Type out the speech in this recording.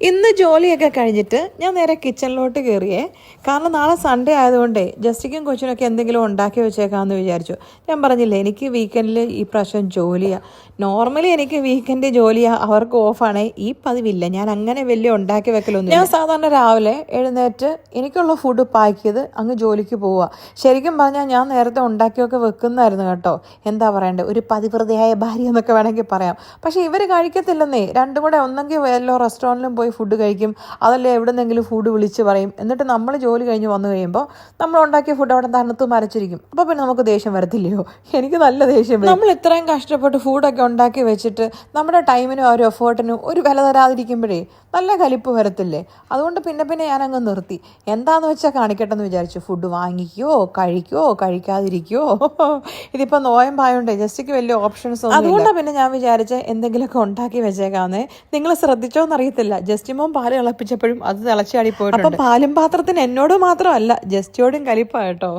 ഇന്ന് ജോലിയൊക്കെ കഴിഞ്ഞിട്ട് ഞാൻ നേരെ കിച്ചണിലോട്ട് കയറിയേ. കാരണം നാളെ സൺഡേ ആയതുകൊണ്ടേ ജസ്റ്റിക്കും കൊച്ചിനൊക്കെ എന്തെങ്കിലും ഉണ്ടാക്കി വെച്ചേക്കാമെന്ന് വിചാരിച്ചു. ഞാൻ പറഞ്ഞില്ലേ എനിക്ക് വീക്കെൻഡിൽ ഈ പ്രാവശ്യം ജോലിയാണ്. നോർമലി എനിക്ക് വീക്കെൻഡ് ജോലിയാണ്, അവർക്ക് ഓഫാണ്. ഈ പതിവില്ല, ഞാൻ അങ്ങനെ വലിയ ഉണ്ടാക്കി വെക്കലൊന്നും. ഞാൻ സാധാരണ രാവിലെ എഴുന്നേറ്റ് എനിക്കുള്ള ഫുഡ് പാക്ക് ചെയ്ത് അങ്ങ് ജോലിക്ക് പോവുക. ശരിക്കും പറഞ്ഞാൽ ഞാൻ നേരത്തെ ഉണ്ടാക്കിയൊക്കെ വെക്കുന്നതായിരുന്നു കേട്ടോ. എന്താ പറയണ്ടേ, ഒരു പതിവ്രതയായ ഭാര്യ എന്നൊക്കെ വേണമെങ്കിൽ പറയാം. പക്ഷേ ഇവർ കഴിക്കത്തില്ലെന്നേ. രണ്ടും കൂടെ ഒന്നെങ്കിൽ വല്ലോ റെസ്റ്റോറൻറ്റിലും പോയി ഫുഡ് കഴിക്കും, അതല്ലേ എവിടെന്നെങ്കിലും ഫുഡ് വിളിച്ച് പറയും. എന്നിട്ട് നമ്മൾ ജോലി കഴിഞ്ഞ് വന്നു കഴിയുമ്പോൾ നമ്മൾ ഉണ്ടാക്കിയ ഫുഡ് അവിടെ തണുത്ത് മരച്ചിരിക്കും. അപ്പോൾ പിന്നെ നമുക്ക് ദേഷ്യം വരത്തില്ലയോ? എനിക്ക് നല്ല ദേഷ്യം വരും. നമ്മൾ ഇത്രയും കഷ്ടപ്പെട്ട് ഫുഡൊക്കെ ഉണ്ടാക്കി വെച്ചിട്ട് നമ്മുടെ ടൈമിനും ആ ഒരു എഫേർട്ടിനും ഒരു വില തരാതിരിക്കുമ്പോഴേ നല്ല കലിപ്പ് വരത്തില്ലേ? അതുകൊണ്ട് പിന്നെ ഞാനങ്ങ് നിർത്തി. എന്താണെന്ന് വെച്ചാൽ കാണിക്കട്ടെ എന്ന് വിചാരിച്ചു. ഫുഡ് വാങ്ങിക്കോ കഴിക്കോ കഴിക്കാതിരിക്കോ. ഇതിപ്പോൾ നോയമ്പായോണ്ടേ ജസ്റ്റിക്ക് വലിയ ഓപ്ഷൻസ് ഒന്നും. അതുകൊണ്ടാണ് പിന്നെ ഞാൻ വിചാരിച്ച് എന്തെങ്കിലുമൊക്കെ ഉണ്ടാക്കി വെച്ചേക്കാന്നേ. നിങ്ങൾ ശ്രദ്ധിച്ചോന്നറിയത്തില്ല, ജസ്റ്റിമോൻ പാല് തിളപ്പിച്ചപ്പോഴും അത് തിളച്ചാടി പോയിട്ടുണ്ട്. അപ്പം പാലും പാത്രത്തിന് എന്നോട് മാത്രമല്ല ജസ്റ്റിയോടും കലിപ്പാ കേട്ടോ.